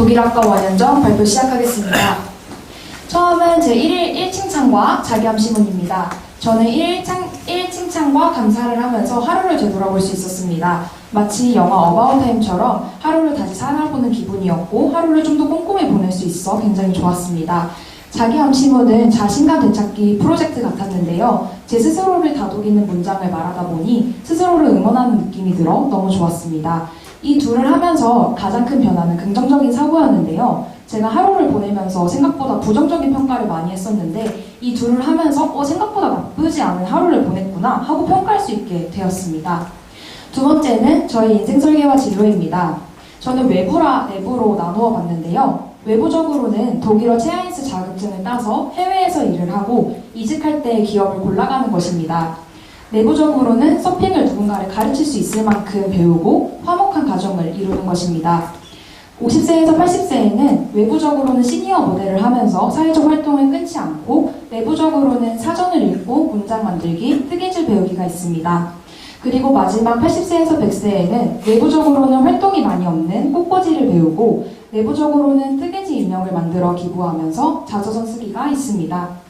독일학과 원현정 발표 시작하겠습니다. 처음은 제1일 1칭찬과 자기암시문입니다. 저는 1칭찬과 감사를 하면서 하루를 되돌아볼 수 있었습니다. 마치 영화 어바웃 타임처럼 하루를 다시 살아보는 기분이었고 하루를 좀 더 꼼꼼히 보낼 수 있어 굉장히 좋았습니다. 자기암시문은 자신감 되찾기 프로젝트 같았는데요. 제 스스로를 다독이는 문장을 말하다 보니 스스로를 응원하는 느낌이 들어 너무 좋았습니다. 이 둘을 하면서 가장 큰 변화는 긍정적인 사고였는데요. 제가 하루를 보내면서 생각보다 부정적인 평가를 많이 했었는데 이 둘을 하면서 생각보다 나쁘지 않은 하루를 보냈구나 하고 평가할 수 있게 되었습니다. 두 번째는 저의 인생 설계와 진로입니다. 저는 외부라 내부로 나누어 봤는데요. 외부적으로는 독일어 체아인스 자격증을 따서 해외에서 일을 하고 이직할 때 기업을 골라가는 것입니다. 내부적으로는 서핑을 누군가를 가르칠 수 있을 만큼 배우고 화목한 가정을 이루는 것입니다. 50세에서 80세에는 외부적으로는 시니어 모델을 하면서 사회적 활동을 끊지 않고 내부적으로는 사전을 읽고 문장 만들기, 뜨개질 배우기가 있습니다. 그리고 마지막 80세에서 100세에는 외부적으로는 활동이 많이 없는 꽃꽂이를 배우고 내부적으로는 뜨개질 인형을 만들어 기부하면서 자서전 쓰기가 있습니다.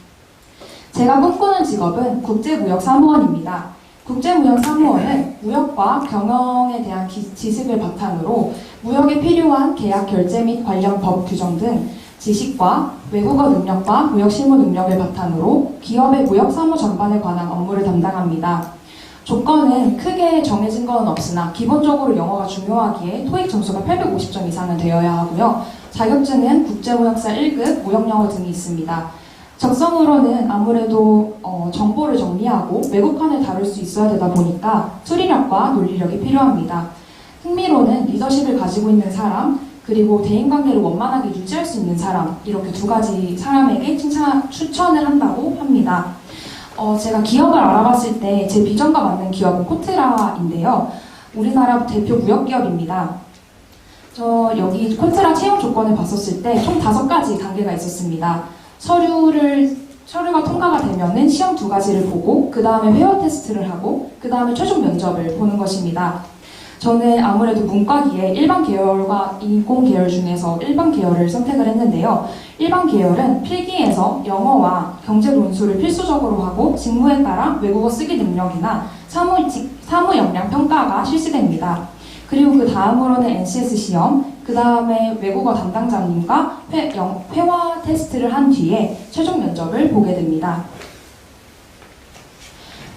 제가 꿈꾸는 직업은 국제무역사무원입니다. 국제무역사무원은 무역과 경영에 대한 지식을 바탕으로 무역에 필요한 계약 결제 및 관련 법 규정 등 지식과 외국어 능력과 무역 실무 능력을 바탕으로 기업의 무역 사무 전반에 관한 업무를 담당합니다. 조건은 크게 정해진 건 없으나 기본적으로 영어가 중요하기에 토익 점수가 850점 이상은 되어야 하고요. 자격증은 국제무역사 1급, 무역영어 등이 있습니다. 적성으로는 아무래도 정보를 정리하고 외국판을 다룰 수 있어야 되다 보니까 수리력과 논리력이 필요합니다. 흥미로는 리더십을 가지고 있는 사람, 그리고 대인관계를 원만하게 유지할 수 있는 사람, 이렇게 두 가지 사람에게 추천을 한다고 합니다. 제가 기업을 알아봤을 때 제 비전과 맞는 기업은 코트라인데요. 우리나라 대표 무역기업입니다. 여기 코트라 채용 조건을 봤었을 때 총 5가지 단계가 있었습니다. 서류가 통과가 되면은 시험 2가지를 보고 그 다음에 회화 테스트를 하고 그 다음에 최종 면접을 보는 것입니다. 저는 아무래도 문과기에 일반 계열과 인공 계열 중에서 일반 계열을 선택을 했는데요. 일반 계열은 필기에서 영어와 경제 논술을 필수적으로 하고 직무에 따라 외국어 쓰기 능력이나 사무 역량 평가가 실시됩니다. 그리고 그 다음으로는 NCS 시험, 그 다음에 외국어 담당자님과 회화 테스트를 한 뒤에 최종 면접을 보게 됩니다.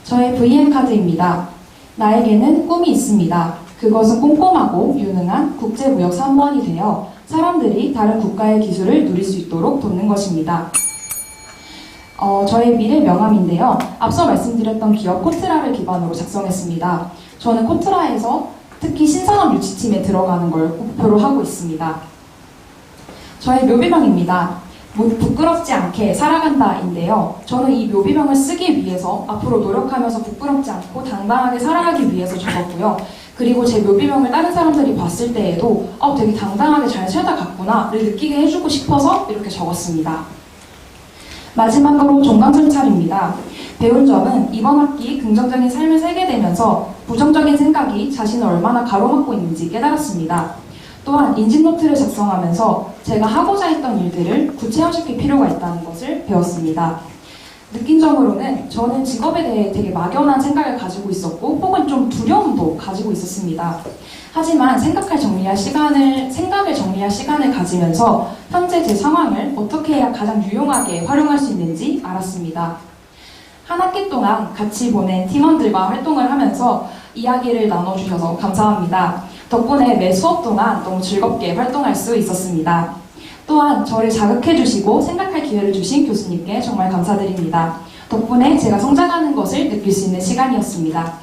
저의 VN카드입니다. 나에게는 꿈이 있습니다. 그것은 꼼꼼하고 유능한 국제무역사무원이 되어 사람들이 다른 국가의 기술을 누릴 수 있도록 돕는 것입니다. 저의 미래 명함인데요. 앞서 말씀드렸던 기업 코트라를 기반으로 작성했습니다. 저는 코트라에서 특히 신산업 유치팀에 들어가는 걸 목표로 하고 있습니다. 저의 묘비명입니다. 부끄럽지 않게 살아간다인데요. 저는 이 묘비명을 쓰기 위해서 앞으로 노력하면서 부끄럽지 않고 당당하게 살아가기 위해서 적었고요. 그리고 제 묘비명을 다른 사람들이 봤을 때에도 되게 당당하게 잘 살다 갔구나를 느끼게 해주고 싶어서 이렇게 적었습니다. 마지막으로 종강정찰입니다. 배운 점은 이번 학기 긍정적인 삶을 살게 되면서 부정적인 생각이 자신을 얼마나 가로막고 있는지 깨달았습니다. 또한 인식노트를 작성하면서 제가 하고자 했던 일들을 구체화시킬 필요가 있다는 것을 배웠습니다. 느낀 점으로는 저는 직업에 대해 되게 막연한 생각을 가지고 있었고 혹은 좀 두려움도 가지고 있었습니다. 하지만 생각을 정리할 시간을 가지면서 현재 제 상황을 어떻게 해야 가장 유용하게 활용할 수 있는지 알았습니다. 한 학기 동안 같이 보낸 팀원들과 활동을 하면서 이야기를 나눠주셔서 감사합니다. 덕분에 매 수업 동안 너무 즐겁게 활동할 수 있었습니다. 또한 저를 자극해주시고 생각할 기회를 주신 교수님께 정말 감사드립니다. 덕분에 제가 성장하는 것을 느낄 수 있는 시간이었습니다.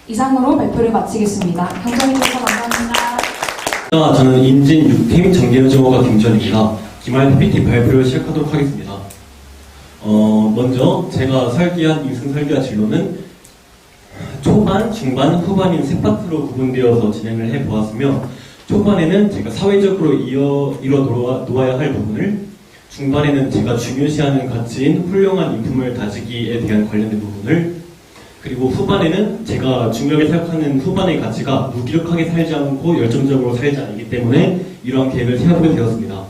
이상으로 발표를 마치겠습니다. 경청해주셔서 감사합니다. 저는 인진 6팀 장기현정호가 김주현입니다. 기말 PPT 발표를 시작하도록 하겠습니다. 먼저 제가 설계한 인생 설계와 진로는 초반, 중반, 후반인 세 파트로 구분되어서 진행을 해보았으며 초반에는 제가 사회적으로 이뤄 놓아야 할 부분을, 중반에는 제가 중요시하는 가치인 훌륭한 인품을 다지기에 대한 관련된 부분을, 그리고 후반에는 제가 중요하게 생각하는 후반의 가치가 무기력하게 살지 않고 열정적으로 살지 않기 때문에 이러한 계획을 세워보게 되었습니다.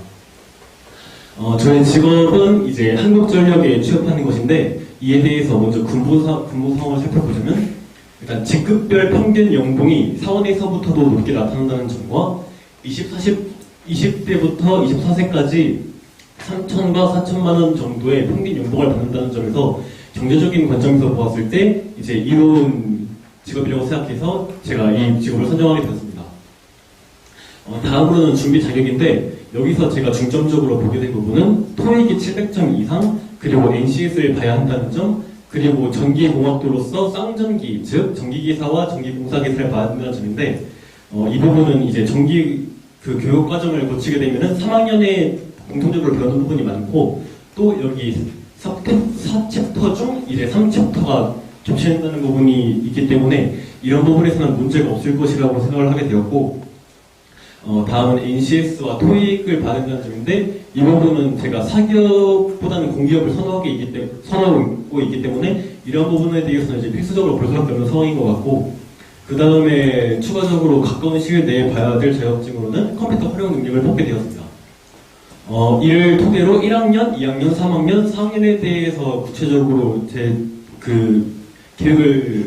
저의 직업은 이제 한국전력에 취업하는 것인데 이에 대해서 먼저 근무 상황을 살펴보자면 일단 직급별 평균 연봉이 사원에서부터도 높게 나타난다는 점과 20대부터 24세까지 3천과 4천만 원 정도의 평균 연봉을 받는다는 점에서 경제적인 관점에서 보았을 때 이제 이로운 직업이라고 생각해서 제가 이 직업을 선정하게 되었습니다. 다음으로는 준비 자격인데 여기서 제가 중점적으로 보게 된 부분은 토익이 700점 이상 그리고 NCS를 봐야 한다는 점 그리고 전기공학도로서 쌍전기 즉 전기기사와 전기공사기사를 봐야 한다는 점인데 이 부분은 이제 전기 그 교육 과정을 거치게 되면은 3학년에 공통적으로 배우는 부분이 많고 또 여기 4챕터 중 이제 3챕터가 겹쳐진다는 부분이 있기 때문에 이런 부분에서는 문제가 없을 것이라고 생각을 하게 되었고 다음은 NCS와 토익을 받는다는 점인데 이 부분은 제가 사기업보다는 공기업을 선호하고 있기 때문에 이런 부분에 대해서는 이제 필수적으로 볼 수밖에 없는 상황인 것 같고 그 다음에 추가적으로 가까운 시일 내에 봐야 될 자격증으로는 컴퓨터 활용 능력을 뽑게 되었습니다. 이를 토대로 1학년, 2학년, 3학년, 4학년에 대해서 구체적으로 제 그 계획을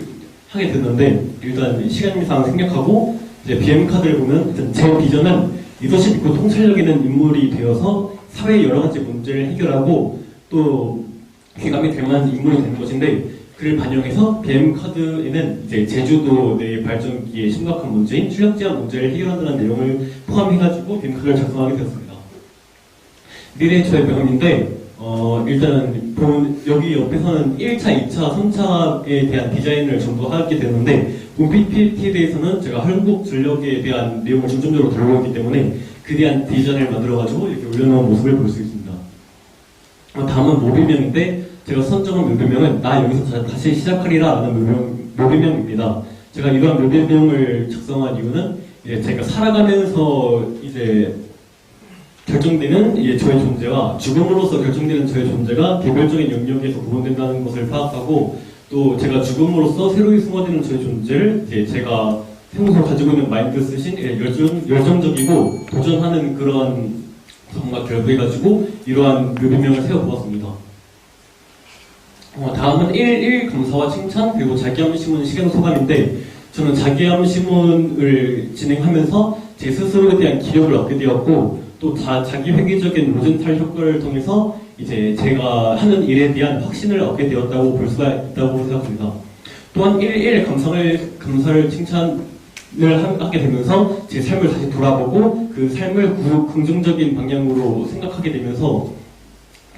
하게 됐는데 일단 시간상 생략하고 이제 BM카드를 보면 제 비전은 리더십 있고 통찰력 있는 인물이 되어서 사회의 여러 가지 문제를 해결하고 또 귀감이 될 만한 인물이 되는 것인데 그를 반영해서 BM카드에는 이제 제주도 내 발전기의 심각한 문제인 출력 제한 문제를 해결한다는 내용을 포함해가지고 BM카드를 작성하게 되었습니다. 미래의 저의 경험인데 일단 여기 옆에서는 1차, 2차, 3차에 대한 디자인을 전부 하게 되는데 본 PPT에 대해서는 제가 한국전력에 대한 내용을 중점적으로 다루고 있기 때문에 그에 대한 디자인을 만들어가지고 이렇게 올려놓은 모습을 볼 수 있습니다. 다음은 모빌명인데 제가 선정한 묘비명은 나 여기서 다시 시작하리라 라는 묘비명입니다. 제가 이러한 묘비명을 작성한 이유는 이제 제가 살아가면서 이제 결정되는 저의 존재와 죽음으로써 결정되는 저의 존재가 개별적인 영역에서 구분된다는 것을 파악하고 또 제가 죽음으로써 새로이 숨어지는 저의 존재를 이제 제가 평소 가지고 있는 마인드 쓰신 열정적이고 도전하는 그런 정말 결부해가지고 이러한 묘비명을 세워보았습니다. 다음은 1 감사와 칭찬 그리고 자기암시문 실행 소감인데 저는 자기암시문을 진행하면서 제 스스로에 대한 기력을 얻게 되었고 또 자기 회계적인 로젠탈 효과를 통해서 이제 제가 하는 일에 대한 확신을 얻게 되었다고 볼 수가 있다고 생각합니다. 또한 1 감사를 칭찬을 하게 되면서 제 삶을 다시 돌아보고 그 삶을 긍정적인 방향으로 생각하게 되면서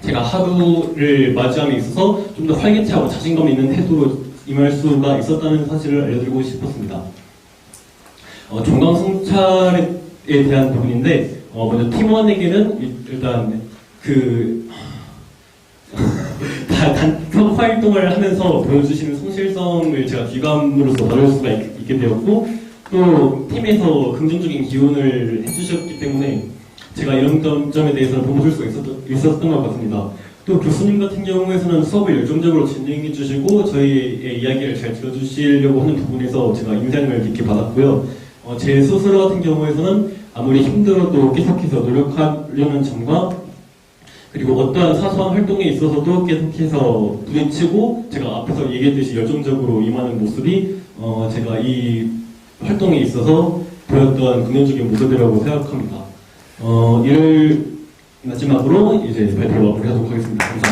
제가 하루를 맞이함에 있어서 좀 더 활기차고 자신감 있는 태도로 임할 수가 있었다는 사실을 알려드리고 싶었습니다. 종강성찰에 대한 부분인데 먼저 팀원에게는 일단 단톡 활동을 하면서 보여주시는 성실성을 제가 귀감으로써 받을 수가 있게 되었고 또 팀에서 긍정적인 기운을 해주셨기 때문에 제가 이런 점에 대해서는 도움줄 수가 있었던 것 같습니다. 또 교수님 같은 경우에서는 수업을 열정적으로 진행해 주시고 저희의 이야기를 잘 들어주시려고 하는 부분에서 제가 인상을 깊게 받았고요. 제 스스로 같은 경우에서는 아무리 힘들어도 계속해서 노력하려는 점과 그리고 어떠한 사소한 활동에 있어서도 계속해서 부딪히고 제가 앞에서 얘기했듯이 열정적으로 임하는 모습이 제가 이 활동에 있어서 보였던 긍정적인 모습이라고 생각합니다. 이를 마지막으로 이제 발표를 마무리하도록 하겠습니다. 감사합니다.